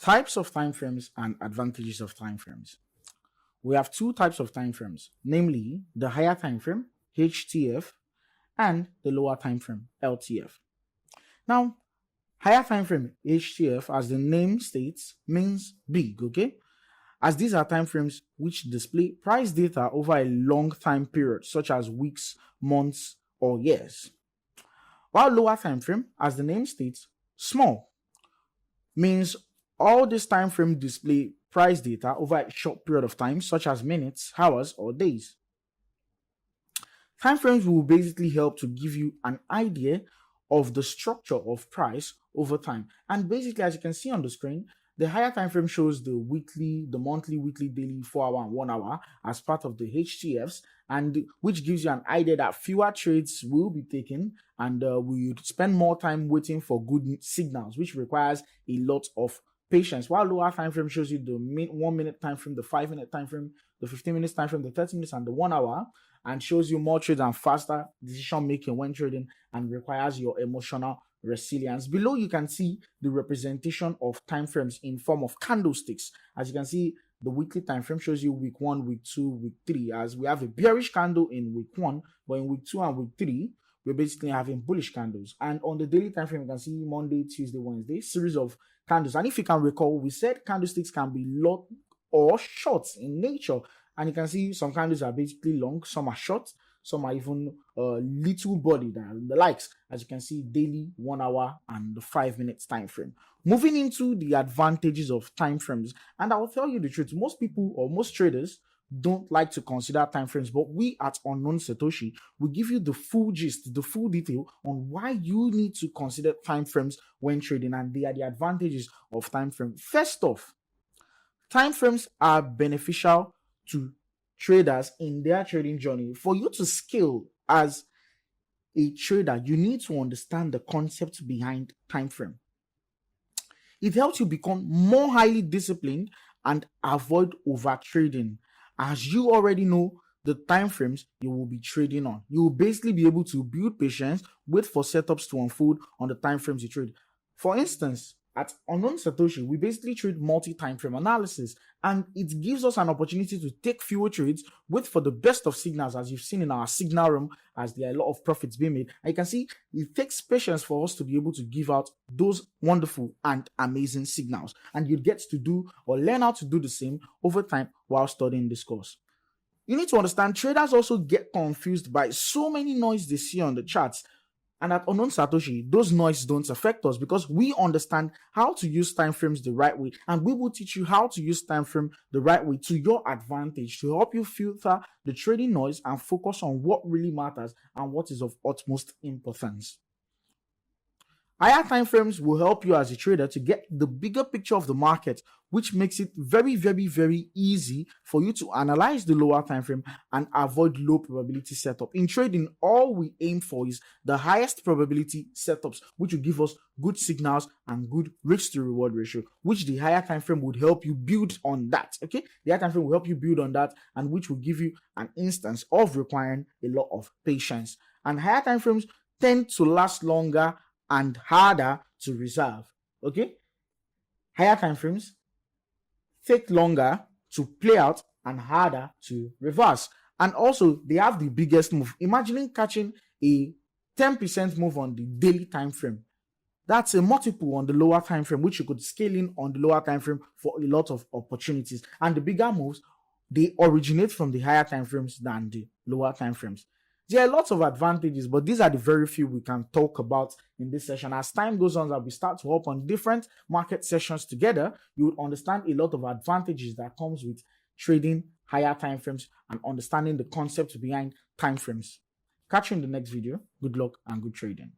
Types of time frames and advantages of time frames. We have two types of time frames, namely the higher time frame, HTF, and the lower time frame, LTF. Now, higher time frame, HTF, as the name states, means big, okay? As these are time frames which display price data over a long time period, such as weeks, months, or years. While lower time frame, as the name states, small, means all this time frame display price data over a short period of time, such as minutes, hours, or days. Time frames will basically help to give you an idea of the structure of price over time. And basically, as you can see on the screen, the higher time frame shows the weekly, the monthly, weekly, daily, 4-hour, and 1 hour as part of the HTFs, and which gives you an idea that fewer trades will be taken, and we would spend more time waiting for good signals, which requires a lot of patience. While lower time frame shows you the 1 minute time frame, the 5 minute time frame, the 15 minutes time frame, the 30 minutes, and the 1 hour, and shows you more trades and faster decision making when trading, and requires your emotional resilience. Below you can see the representation of time frames in form of candlesticks. As you can see, the weekly time frame shows you week 1, week 2, week 3, as we have a bearish candle in week 1, but in week 2 and week 3 we're basically having bullish candles. And on the daily time frame, you can see Monday, Tuesday, Wednesday, series of candles. And if you can recall, we said candlesticks can be long or short in nature, and you can see some candles are basically long, some are short, some are even little bodied and the likes, as you can see, daily, 1 hour, and the 5 minutes time frame. Moving into the advantages of time frames, and I'll tell you the truth, most people or most traders don't like to consider time frames, but we at Unknown Satoshi will give you the full gist, the full detail on why you need to consider time frames when trading, and they are the advantages of time frame. First off, time frames are beneficial to traders in their trading journey. For you to scale as a trader, you need to understand the concept behind time frame. It helps you become more highly disciplined and avoid over trading, as you already know the time frames you will be trading on. You will basically be able to build patience, wait for setups to unfold on the time frames you trade. For instance, at Unknown Satoshi, we basically trade multi-time frame analysis, and it gives us an opportunity to take fewer trades, wait for the best of signals, as you've seen in our signal room, as there are a lot of profits being made. And you can see it takes patience for us to be able to give out those wonderful and amazing signals, and you get to do or learn how to do the same over time while studying this course. You need to understand, traders also get confused by so many noise they see on the charts. And at Unknown Satoshi, those noise don't affect us because we understand how to use time frames the right way, and we will teach you how to use time frame the right way to your advantage to help you filter the trading noise and focus on what really matters and what is of utmost importance. Higher time frames will help you as a trader to get the bigger picture of the market, which makes it very, very, very easy for you to analyze the lower time frame and avoid low probability setup. In trading, all we aim for is the highest probability setups, which will give us good signals and good risk to reward ratio, which the higher time frame would help you build on that. Okay, the higher time frame will help you build on that, and which will give you an instance of requiring a lot of patience. And higher time frames tend to last longer and harder to reserve. Okay, higher time frames take longer to play out and harder to reverse, and also they have the biggest move. Imagining catching a 10% move on the daily time frame, that's a multiple on the lower time frame, which you could scale in on the lower time frame for a lot of opportunities. And the bigger moves, they originate from the higher time frames than the lower time frames. There are lots of advantages, but these are the very few we can talk about in this session. As time goes on, as we start to hop on different market sessions together, you would understand a lot of advantages that comes with trading higher time frames and understanding the concepts behind time frames. Catch you in the next video. Good luck and good trading.